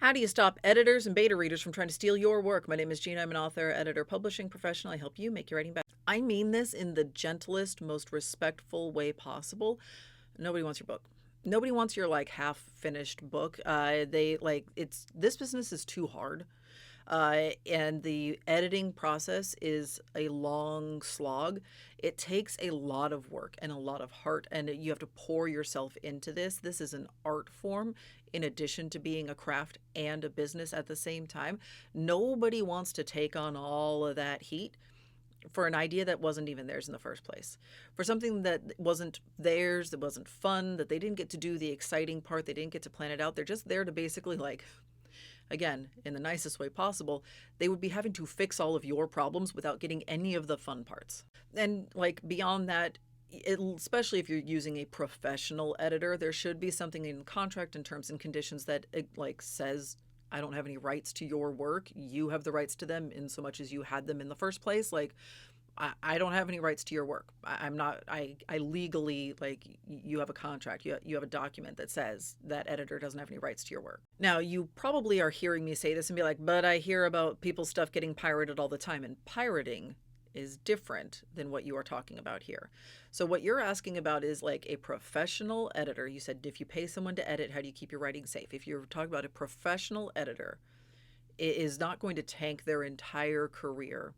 How do you stop editors and beta readers from trying to steal your work? My name is Gina. I'm an author, editor, publishing professional. I help you make your writing better. I mean this in the gentlest, most respectful way possible. Nobody wants your book. Nobody wants your like half finished book. They like it's this business is too hard. And the editing process is a long slog. It takes a lot of work and a lot of heart, and you have to pour yourself into this. This is an art form in addition to being a craft and a business at the same time. Nobody wants to take on all of that heat for an idea that wasn't even theirs in the first place, for something that wasn't theirs, that wasn't fun, that they didn't get to do the exciting part, they didn't get to plan it out. They're just there to basically like, again, in the nicest way possible, they would be having to fix all of your problems without getting any of the fun parts. And like beyond that, especially if you're using a professional editor, there should be something in contract and terms and conditions that like says, I don't have any rights to your work. You have the rights to them in so much as you had them in the first place. Like, I don't have any rights to your work. I'm not, I legally, like, you have a contract, you have a document that says that editor doesn't have any rights to your work. Now, you probably are hearing me say this and be like, but I hear about people's stuff getting pirated all the time, and pirating is different than what you are talking about here. So what you're asking about is like a professional editor. You said if you pay someone to edit, how do you keep your writing safe? If you're talking about a professional editor, it is not going to tank their entire career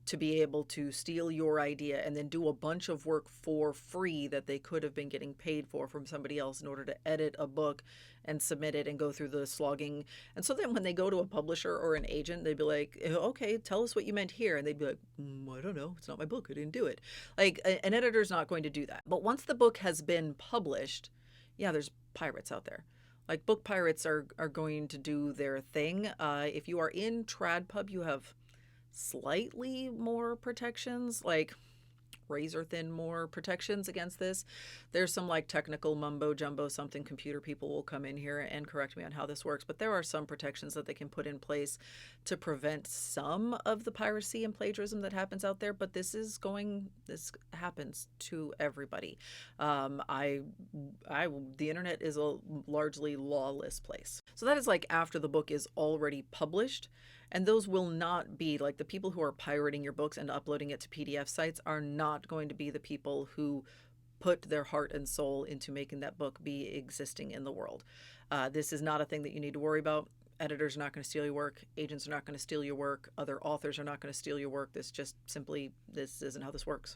to be able to steal your idea and then do a bunch of work for free that they could have been getting paid for from somebody else in order to edit a book and submit it and go through the slogging. And so then when they go to a publisher or an agent, they'd be like, okay, tell us what you meant here. And they'd be like, I don't know. It's not my book. I didn't do it. Like an editor's not going to do that. But once the book has been published, yeah, there's pirates out there. Like book pirates are going to do their thing. If you are in TradPub, you have slightly more protections, like razor thin more protections against this. There's some like technical mumbo jumbo something. Computer people will come in here and correct me on how this works, but there are some protections that they can put in place to prevent some of the piracy and plagiarism that happens out there. But this happens to everybody. The internet is a largely lawless place. So that is like after the book is already published. And those will not be like the people who are pirating your books and uploading it to PDF sites are not going to be the people who put their heart and soul into making that book be existing in the world. This is not a thing that you need to worry about. Editors are not going to steal your work. Agents are not going to steal your work. Other authors are not going to steal your work. This isn't how this works.